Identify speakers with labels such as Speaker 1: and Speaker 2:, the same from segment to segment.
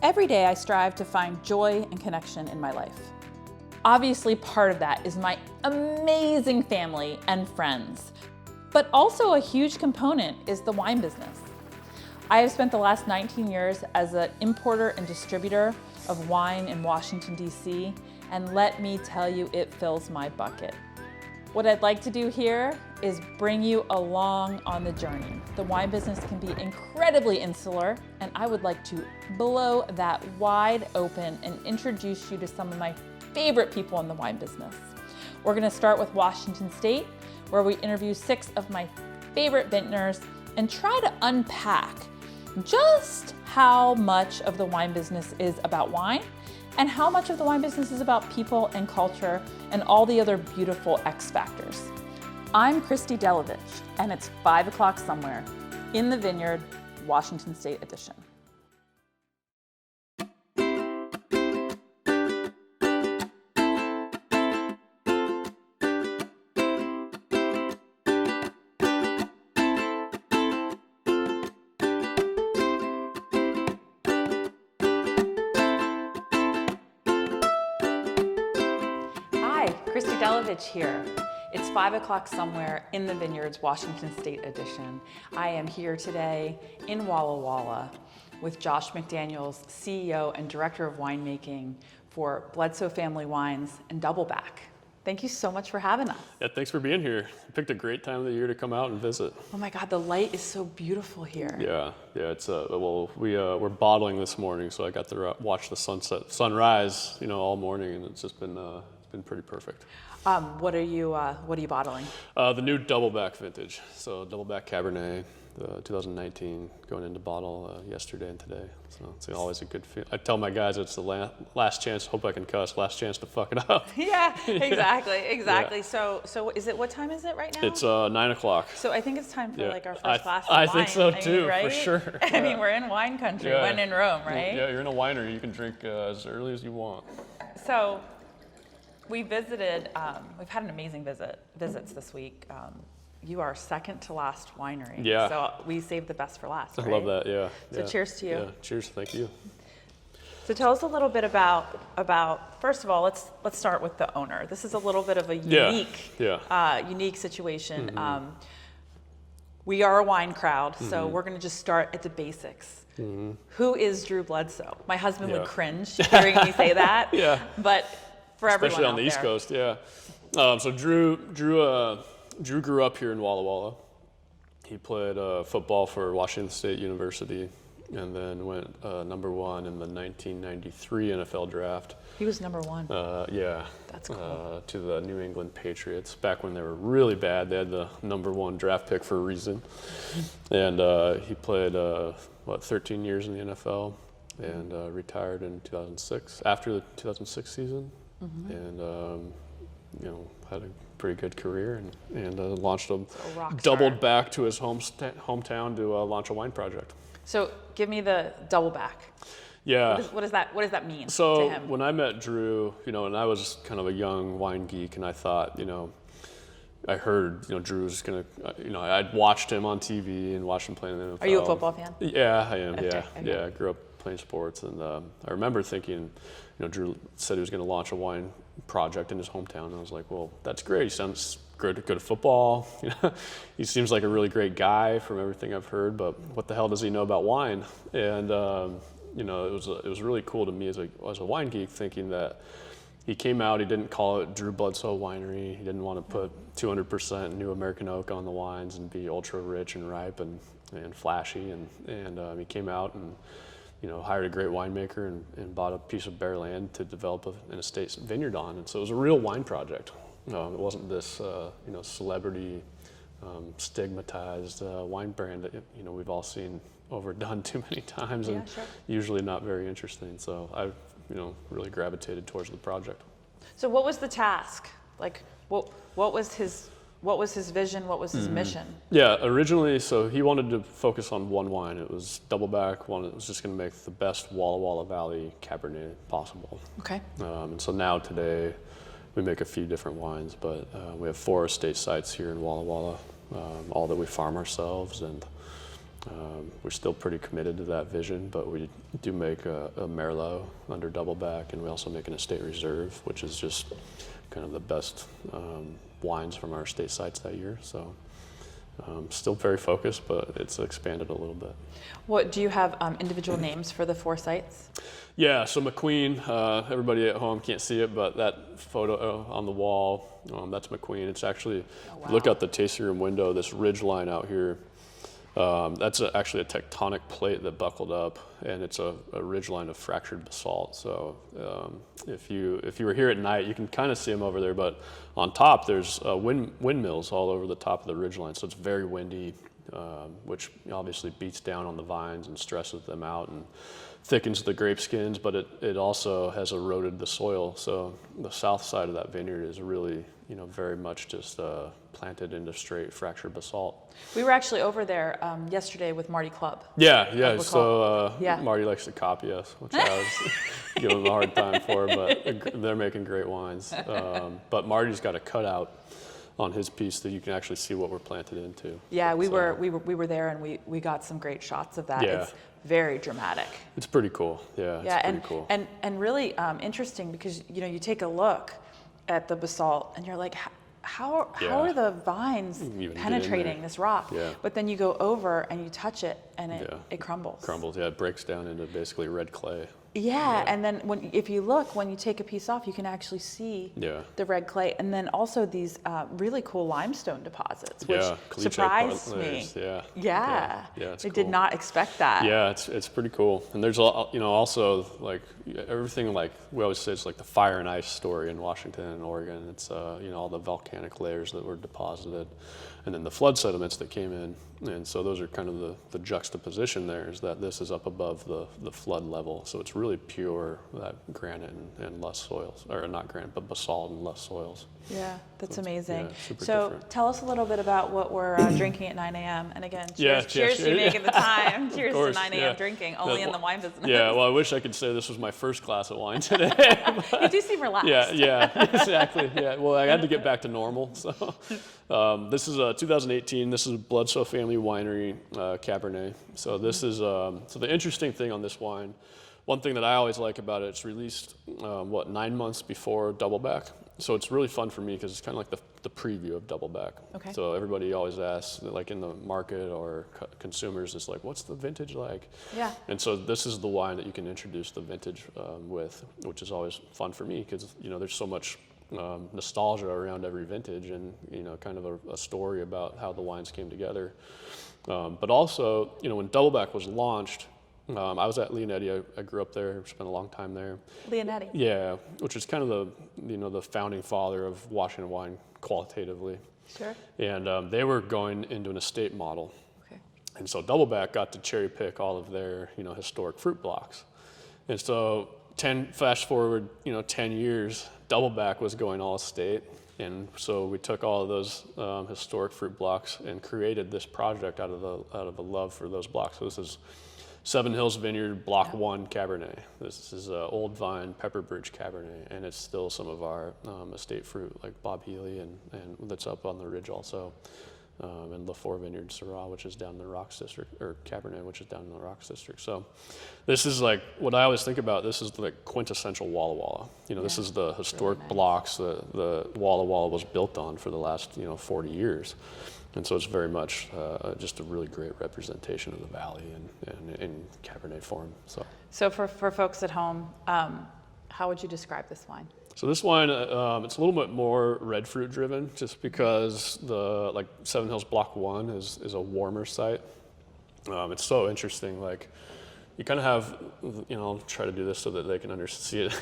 Speaker 1: Every day I strive to find joy and connection in my life. Obviously, part of that is my amazing family and friends, but also a huge component is the wine business. I have spent the last 19 years as an importer and distributor of wine in Washington, D.C., and let me tell you, it fills my bucket. What I'd like to do here is bring you along on the journey. The wine business can be incredibly insular, and I would like to blow that wide open and introduce you to some of my favorite people in the wine business. We're gonna start with Washington State, where we interview 6 of my favorite vintners and try to unpack just how much of the wine business is about wine and how much of the wine business is about people and culture and all the other beautiful X factors. I'm Christy Delovich, and it's 5 o'clock somewhere in the Vineyard, Washington State edition. Christy Delovich here. It's 5 o'clock somewhere in the Vineyards, Washington State edition. I am here today in Walla Walla with Josh McDaniels, CEO and Director of Winemaking for Bledsoe Family Wines and Doubleback. Thank you so much for having us.
Speaker 2: Yeah, thanks for being here. You picked a great time of the year to come out and visit.
Speaker 1: Oh my God, the light is so beautiful here.
Speaker 2: Yeah, it's we're bottling this morning, so I got to watch the sunrise, all morning, and it's just been pretty perfect.
Speaker 1: What are you bottling?
Speaker 2: The new Doubleback vintage. So Doubleback Cabernet, 2019, going into bottle yesterday and today. So it's always a good feel. I tell my guys it's the last chance, hope I can cuss, last chance to fuck it up.
Speaker 1: Yeah, exactly.
Speaker 2: Yeah.
Speaker 1: So is it, what time is it right now?
Speaker 2: It's 9 o'clock.
Speaker 1: So I think it's time for like our first glass of
Speaker 2: I
Speaker 1: wine.
Speaker 2: think so too,
Speaker 1: right?
Speaker 2: for sure.
Speaker 1: I mean, we're in wine country, when in Rome, right?
Speaker 2: Yeah, you're in a winery, you can drink as early as you want.
Speaker 1: So we visited, we've had an amazing visits this week. You are second to last winery.
Speaker 2: Yeah.
Speaker 1: So we saved the best for last, right?
Speaker 2: I love that, yeah.
Speaker 1: So cheers to you.
Speaker 2: Yeah, cheers, thank you.
Speaker 1: So tell us a little bit about first of all, let's start with the owner. This is a little bit of a unique situation.
Speaker 2: Mm-hmm.
Speaker 1: We are a wine crowd, so we're gonna just start at the basics. Mm-hmm. Who is Drew Bledsoe? My husband would cringe hearing me say that.
Speaker 2: Yeah.
Speaker 1: But for everyone
Speaker 2: especially on the
Speaker 1: out
Speaker 2: East
Speaker 1: there.
Speaker 2: Coast, yeah. So Drew grew up here in Walla Walla. He played football for Washington State University, and then went number 1 in the 1993 NFL draft.
Speaker 1: He was number 1.
Speaker 2: Yeah.
Speaker 1: That's cool.
Speaker 2: To the New England Patriots, back when they were really bad. They had the number 1 draft pick for a reason. And he played 13 years in the NFL, and retired in 2006 after the 2006 season. Mm-hmm. And had a pretty good career, and launched doubled back to his hometown to launch a wine project.
Speaker 1: So give me the Doubleback.
Speaker 2: Yeah.
Speaker 1: What does that mean
Speaker 2: so
Speaker 1: to him?
Speaker 2: When I met Drew, and I was kind of a young wine geek, and I thought, I heard, Drew was gonna, I'd watched him on TV and watched him play in the NFL.
Speaker 1: Are you a football fan?
Speaker 2: Yeah, I am.
Speaker 1: Okay.
Speaker 2: Yeah. I grew up playing sports, and I remember thinking, Drew said he was going to launch a wine project in his hometown, and I was like, well, that's great. He sounds good at football. He seems like a really great guy from everything I've heard, but what the hell does he know about wine? And it was really cool to me as a wine geek, thinking that he came out, he didn't call it Drew Bledsoe Winery. He didn't want to put 200% new American oak on the wines and be ultra rich and ripe and flashy. And he came out and hired a great winemaker and bought a piece of bare land to develop an estate vineyard on. And so it was a real wine project. It wasn't this celebrity stigmatized wine brand that we've all seen overdone too many times, and usually not very interesting. So I really gravitated towards the project.
Speaker 1: So what was the task? Like what was his vision? What was his mission?
Speaker 2: Yeah, originally, so he wanted to focus on one wine. It was Doubleback. It was just going to make the best Walla Walla Valley Cabernet possible.
Speaker 1: Okay.
Speaker 2: And so now today, we make a few different wines, but we have 4 estate sites here in Walla Walla, all that we farm ourselves, and We're still pretty committed to that vision, but we do make a Merlot under Doubleback, and we also make an estate reserve, which is just kind of the best wines from our estate sites that year. So still very focused, but it's expanded a little bit.
Speaker 1: What do you have individual names for the 4 sites?
Speaker 2: Yeah, so McQueen, everybody at home can't see it, but that photo on the wall, that's McQueen. It's actually, if you look out the tasting room window, this ridge line out here, that's actually a tectonic plate that buckled up, and it's a ridge line of fractured basalt. So if you were here at night, you can kind of see them over there, but on top there's windmills all over the top of the ridge line, so it's very windy, which obviously beats down on the vines and stresses them out and thickens the grape skins, but it also has eroded the soil. So the south side of that vineyard is really, very much just planted into straight fractured basalt.
Speaker 1: We were actually over there yesterday with Marty Clubb.
Speaker 2: Yeah. So Marty likes to copy us, which I was giving him a hard time for, but they're making great wines. But Marty's got a cutout on his piece that you can actually see what we're planted into.
Speaker 1: Yeah, we were there, and we got some great shots of that.
Speaker 2: Yeah.
Speaker 1: It's very dramatic.
Speaker 2: It's pretty cool. Yeah, it's pretty cool.
Speaker 1: And really interesting because you take a look at the basalt and you're like, how are the vines penetrating this rock?
Speaker 2: Yeah.
Speaker 1: But then you go over and you touch it and it crumbles.
Speaker 2: Crumbles, yeah. It breaks down into basically red clay.
Speaker 1: Yeah, and then when you take a piece off, you can actually see the red clay, and then also these really cool limestone deposits, which surprised me. Yeah,
Speaker 2: it's
Speaker 1: I
Speaker 2: cool.
Speaker 1: did not expect that.
Speaker 2: Yeah, it's pretty cool. And there's also like everything, like we always say, it's like the fire and ice story in Washington and Oregon. It's all the volcanic layers that were deposited, and then the flood sediments that came in. And so those are kind of the juxtaposition there, is that this is up above the flood level. So it's really pure, that granite and less soils, or not granite, but basalt and less soils.
Speaker 1: Yeah, that's amazing.
Speaker 2: Super
Speaker 1: so
Speaker 2: different.
Speaker 1: Tell us a little bit about what we're drinking at 9 a.m. And again, cheers to you making the time. Cheers to 9 a.m. drinking, only in the wine business.
Speaker 2: Yeah, well, I wish I could say this was my first glass of wine today.
Speaker 1: You do seem relaxed.
Speaker 2: Yeah, exactly. Yeah, well, I had to get back to normal. So this is 2018. This is Bloodsoe Family Winery Cabernet. So this is so the interesting thing on this wine. One thing that I always like about it, it's released 9 months before Doubleback. So it's really fun for me because it's kind of like the preview of Doubleback.
Speaker 1: Okay.
Speaker 2: So everybody always asks, like in the market or consumers, it's like, what's the vintage like?
Speaker 1: Yeah.
Speaker 2: And so this is the wine that you can introduce the vintage with, which is always fun for me because there's so much nostalgia around every vintage, and kind of a story about how the wines came together. But also, when Doubleback was launched, I was at Leonetti. I grew up there, spent a long time there.
Speaker 1: Leonetti.
Speaker 2: Yeah, which is kind of the founding father of Washington wine qualitatively.
Speaker 1: Sure.
Speaker 2: And they were going into an estate model.
Speaker 1: Okay.
Speaker 2: And so Doubleback got to cherry pick all of their historic fruit blocks. And so fast forward 10 years, Doubleback was going all estate. And so we took all of those historic fruit blocks and created this project out of a love for those blocks. So this is Seven Hills Vineyard Block 1 Cabernet. This is Old Vine Pepper Bridge Cabernet, and it's still some of our estate fruit, like Bob Healy, and that's up on the ridge also. And LaFour Vineyard Syrah, which is down in the Rocks District, or Cabernet, which is down in the Rocks District. So this is like, what I always think about, this is the quintessential Walla Walla. This is the historic
Speaker 1: really nice
Speaker 2: blocks that the Walla Walla was built on for the last 40 years. And so it's very much just a really great representation of the valley and in Cabernet form. So
Speaker 1: for folks at home, how would you describe this wine?
Speaker 2: So this wine, it's a little bit more red fruit driven, just because the Seven Hills Block 1 is a warmer site. It's so interesting. Like, you kind of have, I'll try to do this so that they can see it.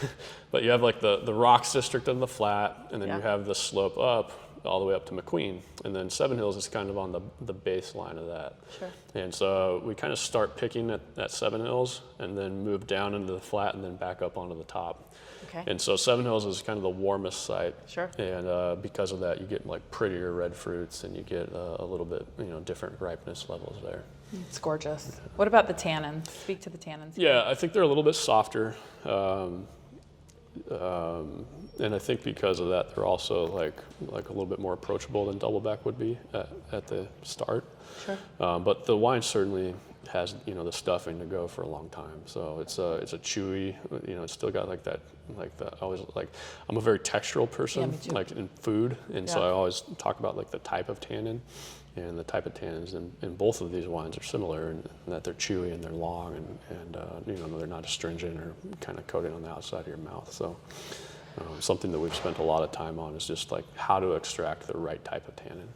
Speaker 2: But you have like the Rocks District and the flat, and then you have the slope up all the way up to McQueen. And then Seven Hills is kind of on the baseline of that.
Speaker 1: Sure.
Speaker 2: And so we kind of start picking at Seven Hills and then move down into the flat and then back up onto the top.
Speaker 1: Okay.
Speaker 2: And so Seven Hills is kind of the warmest site.
Speaker 1: Sure.
Speaker 2: And because of that, you get like prettier red fruits, and you get a little bit, different ripeness levels there.
Speaker 1: It's gorgeous. What about the tannins? Speak to the tannins.
Speaker 2: Yeah, I think they're a little bit softer. And I think because of that, they're also like a little bit more approachable than Doubleback would be at the start.
Speaker 1: Sure.
Speaker 2: But the wine certainly has, the stuffing to go for a long time. So it's a chewy, it's still got I'm a very textural person,
Speaker 1: Yeah, me too.
Speaker 2: like in food. And so
Speaker 1: Yeah.
Speaker 2: I always talk about like the type of tannin, and the type of tannins in both of these wines are similar in that they're chewy and they're long and they're not astringent or kind of coated on the outside of your mouth. So something that we've spent a lot of time on is just like how to extract the right type of tannin.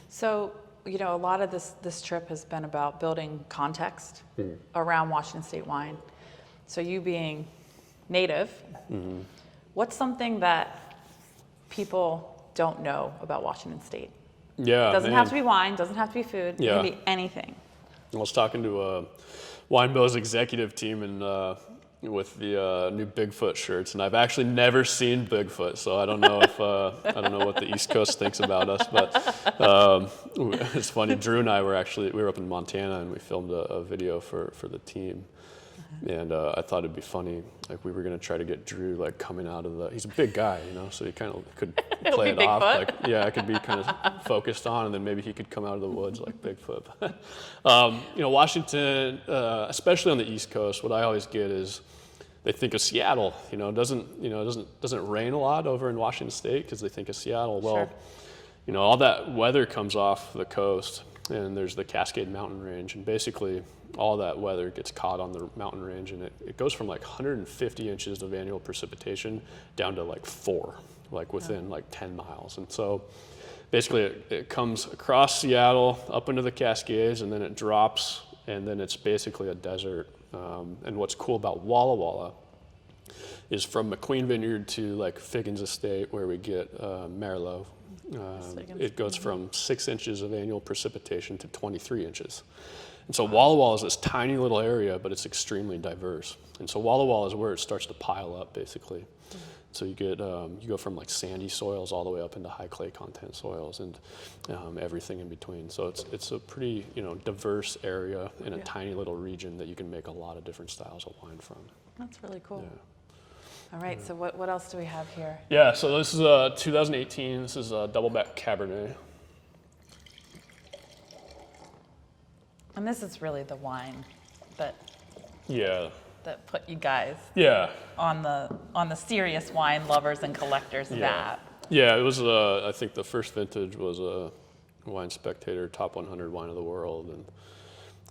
Speaker 1: So, a lot of this trip has been about building context around Washington State wine. So you being native, what's something that people don't know about Washington State?
Speaker 2: Yeah,
Speaker 1: Doesn't have to be wine, doesn't have to be food, it
Speaker 2: Yeah.
Speaker 1: can be anything.
Speaker 2: I was talking to Winebow's executive team and with the new Bigfoot shirts, and I've actually never seen Bigfoot, so I don't know if I don't know what the East Coast thinks about us. But it's funny. Drew and I were up in Montana, and we filmed a video for the team. And I thought it'd be funny, like we were gonna try to get Drew like coming out of he's a big guy, so he kind of could play it off.
Speaker 1: Bigfoot.
Speaker 2: Like, yeah, I could be kind of focused on, and then maybe he could come out of the woods like Bigfoot. Washington, especially on the East Coast, what I always get is they think of Seattle. It doesn't rain a lot over in Washington State because they think of Seattle. Well,
Speaker 1: Sure.
Speaker 2: All that weather comes off the coast, and there's the Cascade Mountain Range, and basically all that weather gets caught on the mountain range, and it goes from like 150 inches of annual precipitation down to like 4, like within like 10 miles. And so basically it comes across Seattle up into the Cascades, and then it drops, and then it's basically a desert. And what's cool about Walla Walla is from McQueen Vineyard to like Figgins Estate, where we get Merlot. It goes from 6 inches of annual precipitation to 23 inches. And so Walla Walla is this tiny little area, but it's extremely diverse. And so Walla Walla is where it starts to pile up, basically. So you get you go from like sandy soils all the way up into high clay content soils, and everything in between. So it's a pretty diverse area in a tiny little region that you can make a lot of different styles of wine from.
Speaker 1: That's really cool.
Speaker 2: Yeah.
Speaker 1: All right, so what else do we have here?
Speaker 2: Yeah, so this is 2018. This is a Doubleback Cabernet.
Speaker 1: And this is really the wine that
Speaker 2: Yeah.
Speaker 1: put you guys
Speaker 2: Yeah.
Speaker 1: on the serious wine lovers and collectors map.
Speaker 2: Yeah, it was. I think the first vintage was a Wine Spectator Top 100 Wine of the World, and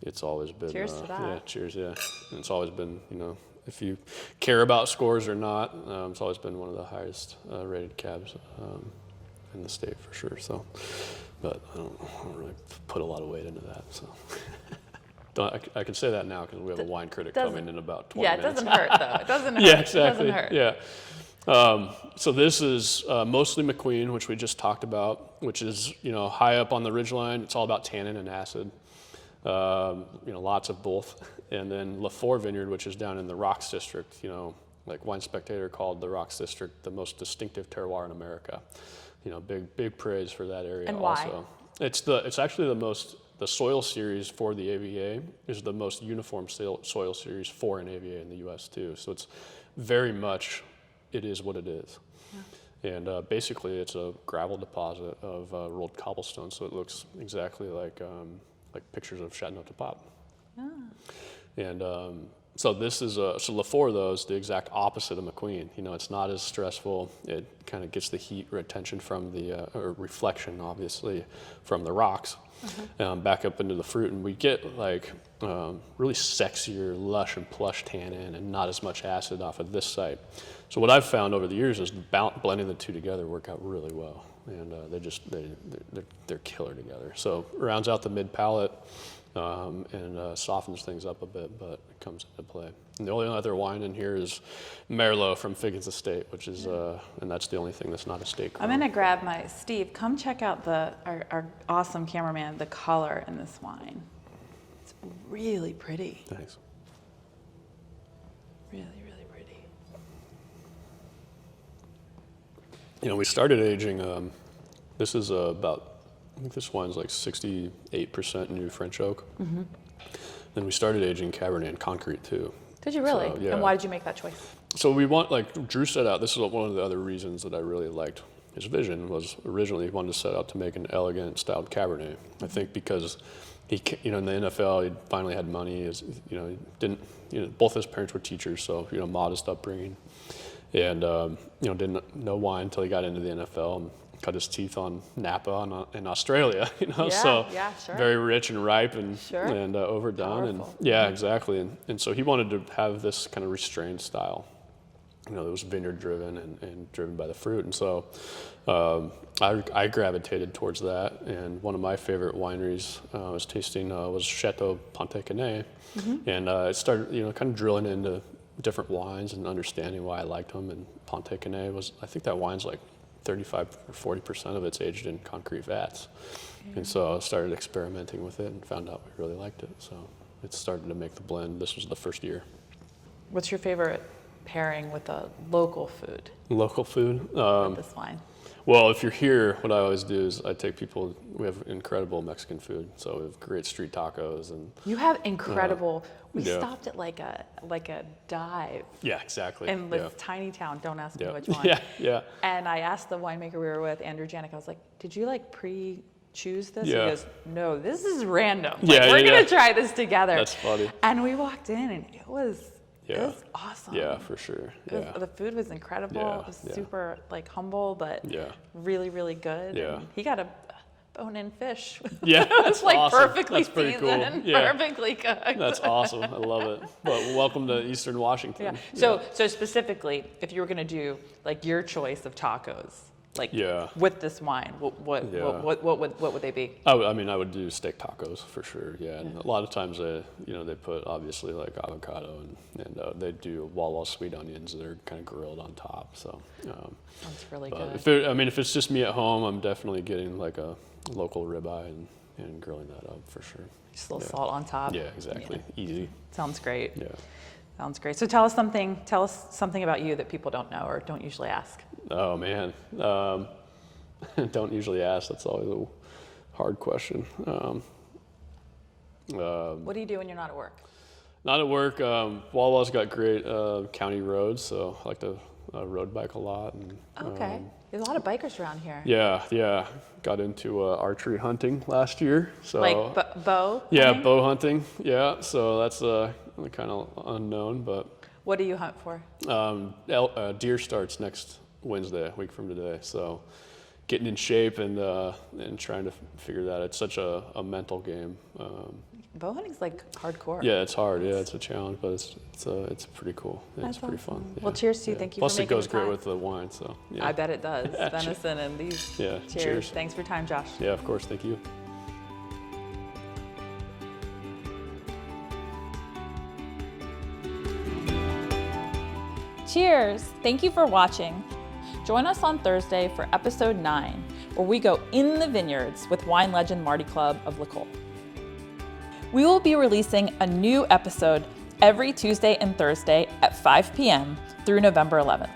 Speaker 2: it's always been.
Speaker 1: Cheers to that.
Speaker 2: Yeah, cheers. Yeah, and it's always been. If you care about scores or not, it's always been one of the highest rated cabs in the state for sure. So, but I don't really put a lot of weight into that. So. I can say that now because we have a wine critic coming in about 20 minutes.
Speaker 1: Yeah, it doesn't hurt though. It doesn't hurt.
Speaker 2: Yeah, exactly.
Speaker 1: It doesn't hurt.
Speaker 2: Yeah. So this is mostly McQueen, which we just talked about, which is high up on the ridgeline. It's all about tannin and acid. Lots of both. And then Lafleur Vineyard, which is down in the Rocks District. Like Wine Spectator called the Rocks District the most distinctive terroir in America. Big praise for that area.
Speaker 1: And why?
Speaker 2: Also, it's actually the soil series for the AVA is the most uniform soil series for an AVA in the U.S. too. So it's very much, it is what it is. Yeah. And basically it's a gravel deposit of rolled cobblestone, so it looks exactly like pictures of Châteauneuf-du-Pape. Ah. And so this is, so Lafleur though is the exact opposite of McQueen. It's not as stressful. It kind of gets the heat retention from or reflection obviously from the rocks. Back up into the fruit, and we get really sexier, lush and plush tannin and not as much acid off of this site. So what I've found over the years is blending the two together work out really well, and they're killer together. So rounds out the mid palate and softens things up a bit, but it comes into play. And the only other wine in here is Merlot from Figgins Estate, which is, and that's the only thing that's not a state crown.
Speaker 1: I'm gonna grab Steve, come check out our awesome cameraman, the color in this wine. It's really pretty.
Speaker 2: Thanks.
Speaker 1: Really, really pretty.
Speaker 2: We started aging, this is about, I think this wine's like 68% new French oak. Mm-hmm. Then we started aging Cabernet in concrete too.
Speaker 1: Did you really?
Speaker 2: So, yeah.
Speaker 1: And why did you make that choice?
Speaker 2: So we want, like Drew set out, this is one of the other reasons that I really liked his vision, was originally he wanted to set out to make an elegant styled Cabernet. I think because he, in the NFL, he finally had money. He didn't, both his parents were teachers, so, modest upbringing. And, didn't know wine until he got into the NFL and cut his teeth on Napa in Australia, so
Speaker 1: sure.
Speaker 2: very rich and ripe and,
Speaker 1: Sure.
Speaker 2: and overdone.
Speaker 1: Powerful.
Speaker 2: And yeah, exactly. And so he wanted to have this kind of restrained style. It was vineyard driven and driven by the fruit. And so I gravitated towards that. And one of my favorite wineries I was tasting was Chateau Pontet-Canet. And I started, kind of drilling into different wines and understanding why I liked them. And Pontet-Canet I think that wine's like 35 or 40% of it's aged in concrete vats. And so I started experimenting with it and found out I really liked it. So it started to make the blend. This was the first year.
Speaker 1: What's your favorite pairing with a local food?
Speaker 2: Local food?
Speaker 1: With this wine.
Speaker 2: Well, if you're here, what I always do is I take people, we have incredible Mexican food. So we have great street tacos. And
Speaker 1: You have incredible, we
Speaker 2: yeah.
Speaker 1: stopped at like a dive.
Speaker 2: Yeah, exactly.
Speaker 1: In this tiny town, don't ask me
Speaker 2: Yeah.
Speaker 1: which one.
Speaker 2: Yeah.
Speaker 1: And I asked the winemaker we were with, Andrew Janik, I was like, did you like choose this?
Speaker 2: Yeah.
Speaker 1: He goes, no, this is random.
Speaker 2: Yeah,
Speaker 1: we're
Speaker 2: yeah.
Speaker 1: gonna try this together.
Speaker 2: That's funny.
Speaker 1: And we walked in and it was awesome.
Speaker 2: Yeah, for sure. Yeah.
Speaker 1: The food was incredible.
Speaker 2: Yeah,
Speaker 1: It was
Speaker 2: yeah.
Speaker 1: super humble, but really, really good.
Speaker 2: Yeah.
Speaker 1: And he got a bone-in fish.
Speaker 2: Yeah,
Speaker 1: It was
Speaker 2: that's
Speaker 1: like
Speaker 2: awesome.
Speaker 1: perfectly
Speaker 2: That's pretty cool.
Speaker 1: seasoned,
Speaker 2: Yeah.
Speaker 1: perfectly cooked.
Speaker 2: That's awesome. I love it. But welcome to Eastern Washington.
Speaker 1: Yeah. So specifically, if you were gonna do like your choice of tacos, with this wine, what would they be?
Speaker 2: I would do steak tacos for sure. Yeah, and a lot of times they put obviously like avocado and they do wall sweet onions that are kind of grilled on top. So
Speaker 1: That's really
Speaker 2: but
Speaker 1: good.
Speaker 2: if it's just me at home, I'm definitely getting like a local ribeye and grilling that up for sure.
Speaker 1: Just a little salt on top.
Speaker 2: Yeah, exactly. Easy.
Speaker 1: Sounds great.
Speaker 2: Yeah.
Speaker 1: Sounds great. So tell us something about you that people don't know or don't usually ask.
Speaker 2: Oh man, don't usually ask. That's always a hard question.
Speaker 1: What do you do when you're not at work?
Speaker 2: Not at work. Wawa's got great county roads, so I like to road bike a lot. And,
Speaker 1: Okay. There's a lot of bikers around here.
Speaker 2: Yeah. Got into archery hunting last year. So
Speaker 1: like bow?
Speaker 2: Yeah,
Speaker 1: hunting?
Speaker 2: bow hunting. Yeah, so that's kind of unknown, but.
Speaker 1: What do you hunt for?
Speaker 2: Deer starts next Wednesday, a week from today. So getting in shape and trying to figure that. It's such a mental game.
Speaker 1: Bow hunting's like hardcore.
Speaker 2: Yeah, it's hard. Yeah, it's a challenge, but it's pretty cool. Yeah, it's pretty fun. Yeah.
Speaker 1: Well, cheers to you. Thank you
Speaker 2: Plus
Speaker 1: for making
Speaker 2: it goes
Speaker 1: the time.
Speaker 2: great with the wine. So yeah.
Speaker 1: I bet it does. Venison and these.
Speaker 2: Yeah.
Speaker 1: Cheers. Thanks for your time, Josh.
Speaker 2: Yeah, of course. Thank you.
Speaker 1: Cheers! Thank you for watching. Join us on Thursday for episode 9, where we go in the vineyards with wine legend Marty Club of L'Ecole. We will be releasing a new episode every Tuesday and Thursday at 5 p.m. through November 11th.